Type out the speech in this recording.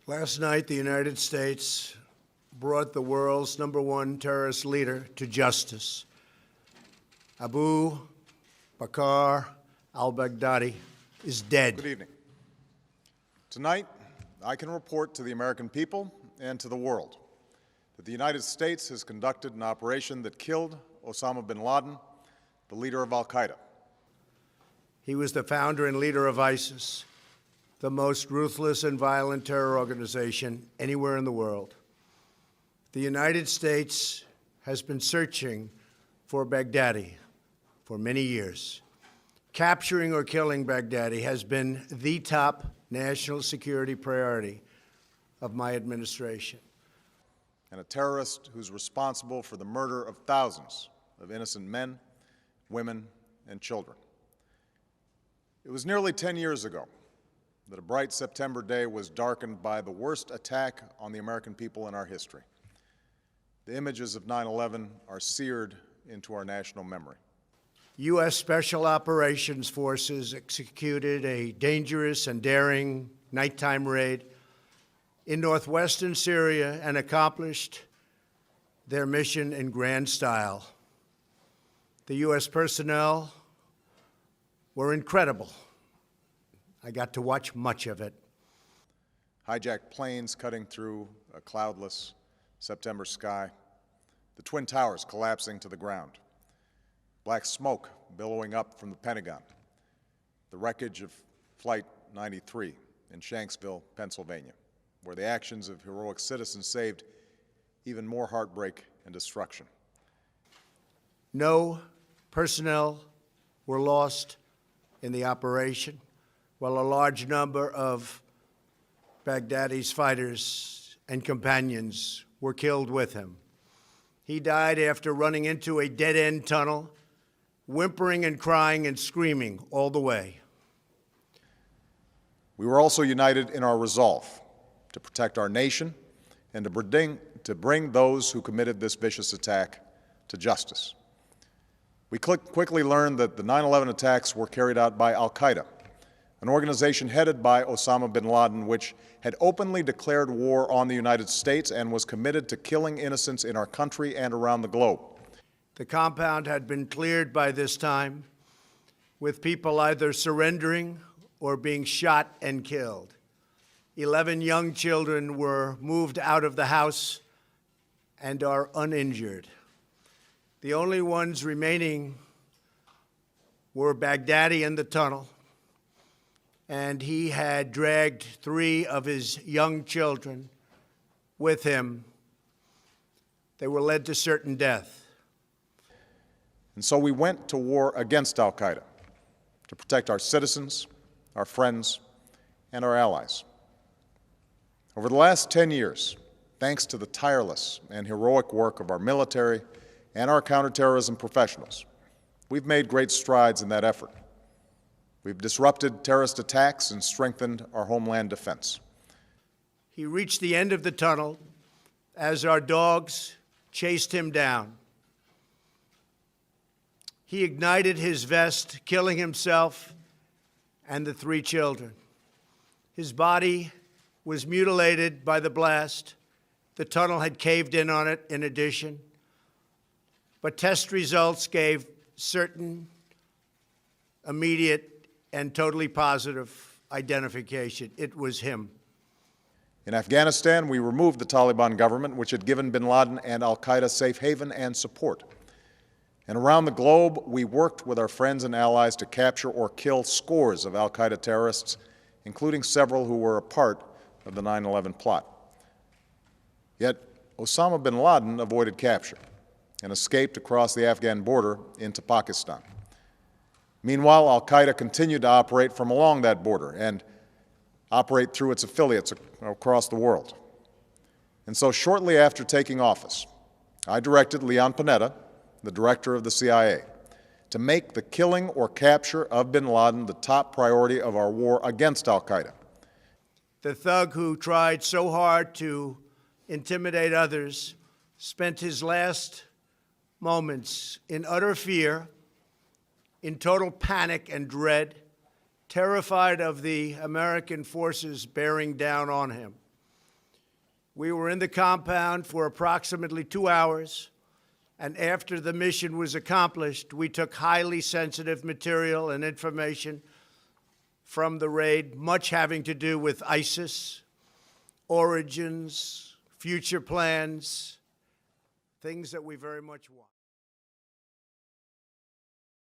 Last night, the United States brought the world's #1 terrorist leader to justice. Abu Bakr al-Baghdadi is dead. Good evening. Tonight, I can report to the American people and to the world that the United States has conducted an operation that killed Osama bin Laden, the leader of al-Qaeda. He was the founder and leader of ISIS, the most ruthless and violent terror organization anywhere in the world. The United States has been searching for Baghdadi for many years. Capturing or killing Baghdadi has been the top national security priority of my administration. And a terrorist who's responsible for the murder of thousands of innocent men, women, and children. It was nearly 10 years ago that a bright September day was darkened by the worst attack on the American people in our history. The images of 9/11 are seared into our national memory. U.S. Special Operations Forces executed a dangerous and daring nighttime raid in northwestern Syria and accomplished their mission in grand style. The U.S. personnel were incredible. I got to watch much of it. Hijacked planes cutting through a cloudless September sky, the Twin Towers collapsing to the ground, black smoke billowing up from the Pentagon, the wreckage of Flight 93 in Shanksville, Pennsylvania, where the actions of heroic citizens saved even more heartbreak and destruction. No personnel were lost in the operation, while a large number of Baghdadi's fighters and companions were killed with him. He died after running into a dead-end tunnel, whimpering and crying and screaming all the way. We were also united in our resolve to protect our nation and to bring those who committed this vicious attack to justice. We quickly learned that the 9/11 attacks were carried out by al-Qaeda, an organization headed by Osama bin Laden, which had openly declared war on the United States and was committed to killing innocents in our country and around the globe. The compound had been cleared by this time, with people either surrendering or being shot and killed. 11 young children were moved out of the house and are uninjured. The only ones remaining were Baghdadi in the tunnel, and he had dragged 3 of his young children with him. They were led to certain death. And so we went to war against al-Qaeda to protect our citizens, our friends, and our allies. Over the last 10 years, thanks to the tireless and heroic work of our military and our counterterrorism professionals, we've made great strides in that effort. We've disrupted terrorist attacks and strengthened our homeland defense. He reached the end of the tunnel as our dogs chased him down. He ignited his vest, killing himself and the 3 children. His body was mutilated by the blast. The tunnel had caved in on it in addition. But test results gave certain, immediate, and totally positive identification. It was him. In Afghanistan, we removed the Taliban government, which had given bin Laden and al-Qaeda safe haven and support. And around the globe, we worked with our friends and allies to capture or kill scores of al-Qaeda terrorists, including several who were a part of the 9/11 plot. Yet, Osama bin Laden avoided capture and escaped across the Afghan border into Pakistan. Meanwhile, al-Qaeda continued to operate from along that border and operate through its affiliates across the world. And so shortly after taking office, I directed Leon Panetta, the director of the CIA, to make the killing or capture of bin Laden the top priority of our war against al-Qaeda. The thug who tried so hard to intimidate others spent his last moments in utter fear, in total panic and dread, terrified of the American forces bearing down on him. We were in the compound for approximately 2 hours, and after the mission was accomplished, we took highly sensitive material and information from the raid, much having to do with ISIS, origins, future plans, things that we very much want.